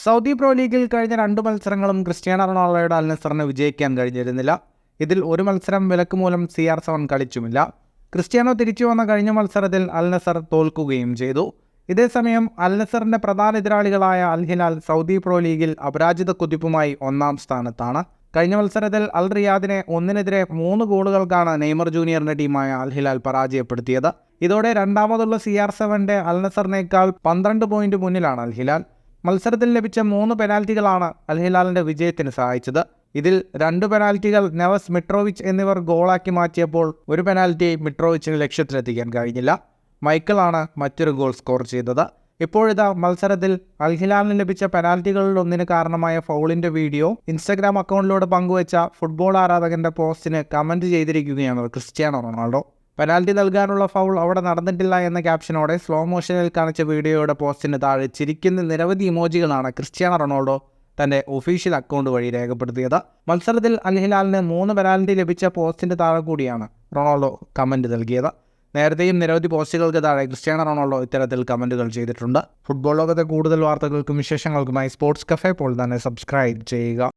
Saudi pro ലീഗിൽ കഴിഞ്ഞ 2 മത്സരങ്ങളും ക്രിസ്ത്യാനോ റൊണാൾഡോയുടെ അൽ നസറിന് വിജയിക്കാൻ കഴിഞ്ഞിരുന്നില്ല. ഇതിൽ ഒരു മത്സരം വിലക്ക് മൂലം CR7 കളിച്ചുമില്ല. ക്രിസ്ത്യാനോ തിരിച്ചു വന്ന കഴിഞ്ഞ മത്സരത്തിൽ അൽ നസർ തോൽക്കുകയും ചെയ്തു. ഇതേസമയം അൽ നസറിന്റെ പ്രധാന എതിരാളികളായ അൽ ഹിലാൽ സൗദി പ്രോ ലീഗിൽ അപരാജിത കുതിപ്പുമായി 1-ാം സ്ഥാനത്താണ്. കഴിഞ്ഞ മത്സരത്തിൽ അൽ റിയാദിനെ 1-നെതിരെ 3 ഗോളുകൾക്കാണ് നെയ്മർ ജൂനിയറിന്റെ ടീമായ അൽ ഹിലാൽ പരാജയപ്പെടുത്തിയത്. ഇതോടെ രണ്ടാമതുള്ള CR7ന്റെ അൽ നസറിനേക്കാൾ 12 പോയിന്റ് മുന്നിലാണ് അൽ ഹിലാൽ. മത്സരത്തിൽ ലഭിച്ച 3 പെനാൽറ്റികളാണ് അൽ ഹിലാലിന്റെ വിജയത്തിന് സഹായിച്ചത്. ഇതിൽ 2 പെനാൽറ്റികൾ നെവസ്, മിട്രോവിച്ച് എന്നിവർ ഗോളാക്കി മാറ്റിയപ്പോൾ ഒരു പെനാൽറ്റി മിട്രോവിച്ചിന് ലക്ഷ്യത്തിലെത്തിക്കാൻ കഴിഞ്ഞില്ല. മൈക്കിളാണ് മറ്റൊരു ഗോൾ സ്കോർ ചെയ്തത്. ഇപ്പോഴിതാ മത്സരത്തിൽ അൽ ഹിലാലിന് ലഭിച്ച പെനാൽറ്റികളിൽ ഒന്നിന് കാരണമായ ഫൗളിന്റെ വീഡിയോ ഇൻസ്റ്റഗ്രാം അക്കൗണ്ടിലൂടെ പങ്കുവച്ച ഫുട്ബോൾ ആരാധകന്റെ പോസ്റ്റിന് കമന്റ് ചെയ്തിരിക്കുകയാണ് ക്രിസ്ത്യാനോ റൊണാൾഡോ. പെനാൽറ്റി നൽകാനുള്ള ഫൗൾ അവിടെ നടന്നിട്ടില്ല എന്ന ക്യാപ്ഷനോടെ സ്ലോ മോഷനിൽ കാണിച്ച വീഡിയോയുടെ പോസ്റ്റിന് താഴെ ചിരിക്കുന്ന നിരവധി ഇമോജികളാണ് ക്രിസ്ത്യാനോ റൊണാൾഡോ തന്റെ ഒഫീഷ്യൽ അക്കൗണ്ട് വഴി രേഖപ്പെടുത്തിയത്. മത്സരത്തിൽ അൽ ഹിലാലിന് 3 പെനാൽറ്റി ലഭിച്ച പോസ്റ്റിന്റെ താഴെ കൂടിയാണ് റൊണാൾഡോ കമന്റ് നൽകിയത്. നേരത്തെയും നിരവധി പോസ്റ്റുകൾക്ക് താഴെ ക്രിസ്ത്യാനോ റൊണാൾഡോ ഇത്തരത്തിൽ കമന്റുകൾ ചെയ്തിട്ടുണ്ട്. ഫുട്ബോൾ ലോകത്തെ കൂടുതൽ വാർത്തകൾക്കും വിശേഷങ്ങൾക്കുമായി സ്പോർട്സ് കഫേ ഇപ്പോൾ തന്നെ സബ്സ്ക്രൈബ് ചെയ്യുക.